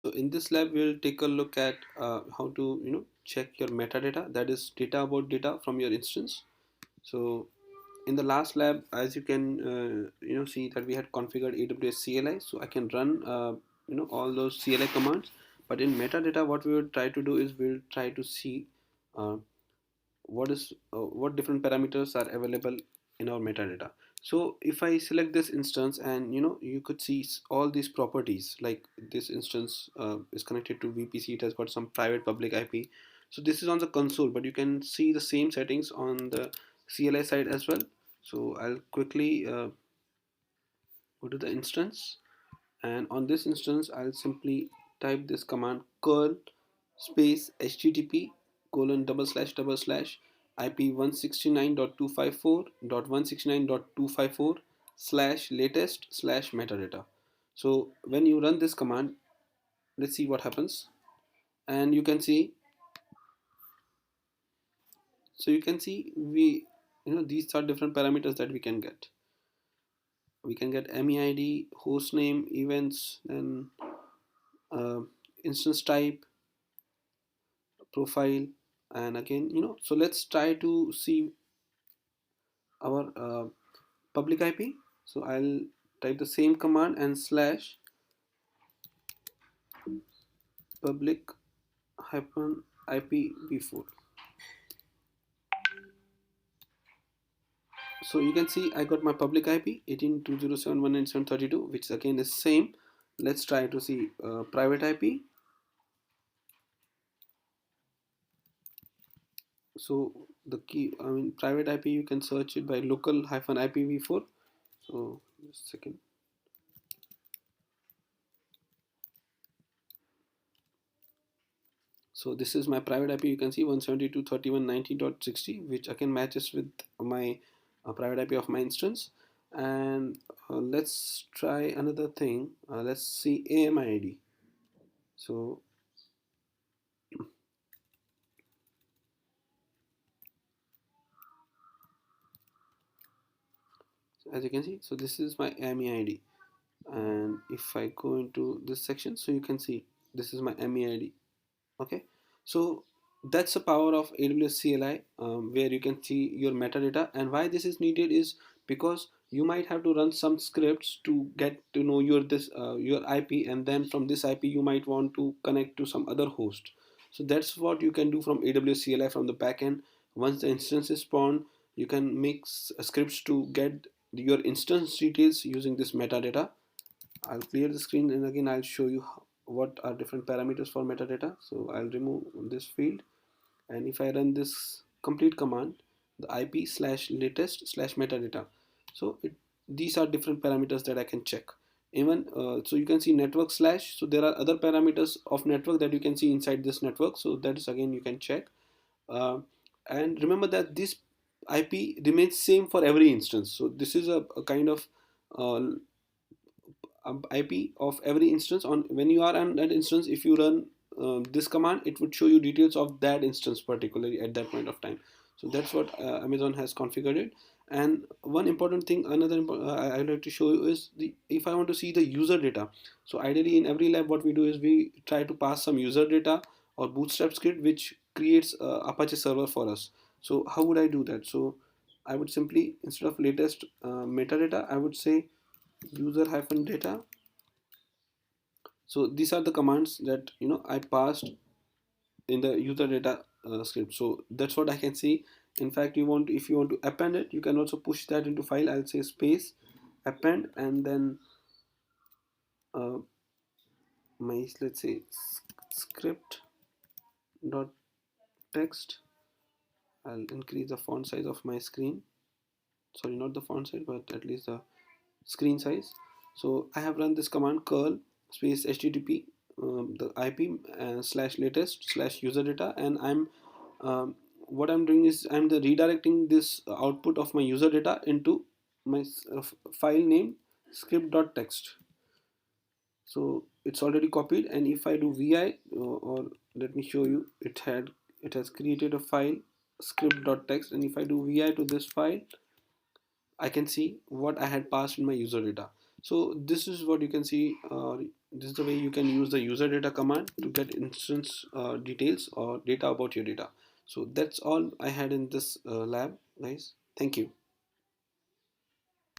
So in this lab, we'll take a look at how to check your metadata, that is data about data from your instance. So in the last lab, as you can see that we had configured AWS CLI, so I can run all those CLI commands. But in metadata, what we will try to do is we'll try to see uh, what different parameters are available in our metadata. So if I select this instance, and you could see all these properties, like this instance is connected to VPC, it has got some private public IP. So this is on the console, but you can see the same settings on the CLI side as well. So I'll quickly go to the instance, and on this instance I'll simply type this command curl space http colon double slash double slash IP 169.254.169.254 slash latest slash metadata. So when you run this command, let's see what happens. And you can see, so you can see we these are different parameters that we can get. We can get MEID, hostname, events, then uh, instance type, profile, and again so let's try to see our public IP. So I'll type the same command and slash public hyphen IPv4. So you can see I got my public IP 18.207.197.32, which again is same. Let's try to see private IP. So the key, I mean private IP, you can search it by local hyphen IPv4. So just a second. So this is my private IP. You can see 172.31.19.60, which again matches with my private IP of my instance. And let's try another thing. Let's see AMID. So as you can see, so this is my MEID. And if I go into this section, so you can see this is my MEID. Okay, so that's the power of AWS CLI, where you can see your metadata. And why this is needed is because you might have to run some scripts to get to know your IP, and then from this IP you might want to connect to some other host. So that's what you can do from AWS CLI from the backend. Once the instance is spawned, you can make scripts to get your instance details using this metadata. I'll clear the screen, and again I'll show you what are different parameters for metadata. So I'll remove this field, and if I run this complete command, the IP slash latest slash metadata, so these are different parameters that I can check. Even so you can see network slash, so there are other parameters of network that you can see inside this network, so that is again you can check. uh, and remember that this IP remains same for every instance. So this is a kind of uh, IP of every instance. On when you are on that instance, if you run this command, it would show you details of that instance particularly at that point of time. So that's what Amazon has configured it. And one important thing, I'd like to show you is if I want to see the user data. So ideally in every lab what we do is we try to pass some user data or bootstrap script which creates Apache server for us. So how would I do that? So I would simply, instead of latest metadata, I would say user hyphen data. So these are the commands that I passed in the user data script. So that's what I can see. In fact, if you want to append it, you can also push that into file. I'll say space append, and then uh, my, let's say, script dot text. I'll increase the font size of my screen. Sorry, not the font size, but at least the screen size. So I have run this command curl space http the IP slash latest slash user data, and what I'm doing is I'm redirecting this output of my user data into my file name script.txt. So it's already copied, and if I do vi or let me show you, it has created a file script.txt, and if I do vi to this file, I can see what I had passed in my user data. So this is what you can see this is the way you can use the user data command to get instance details or data about your data. So that's all I had in this lab, guys. Thank you.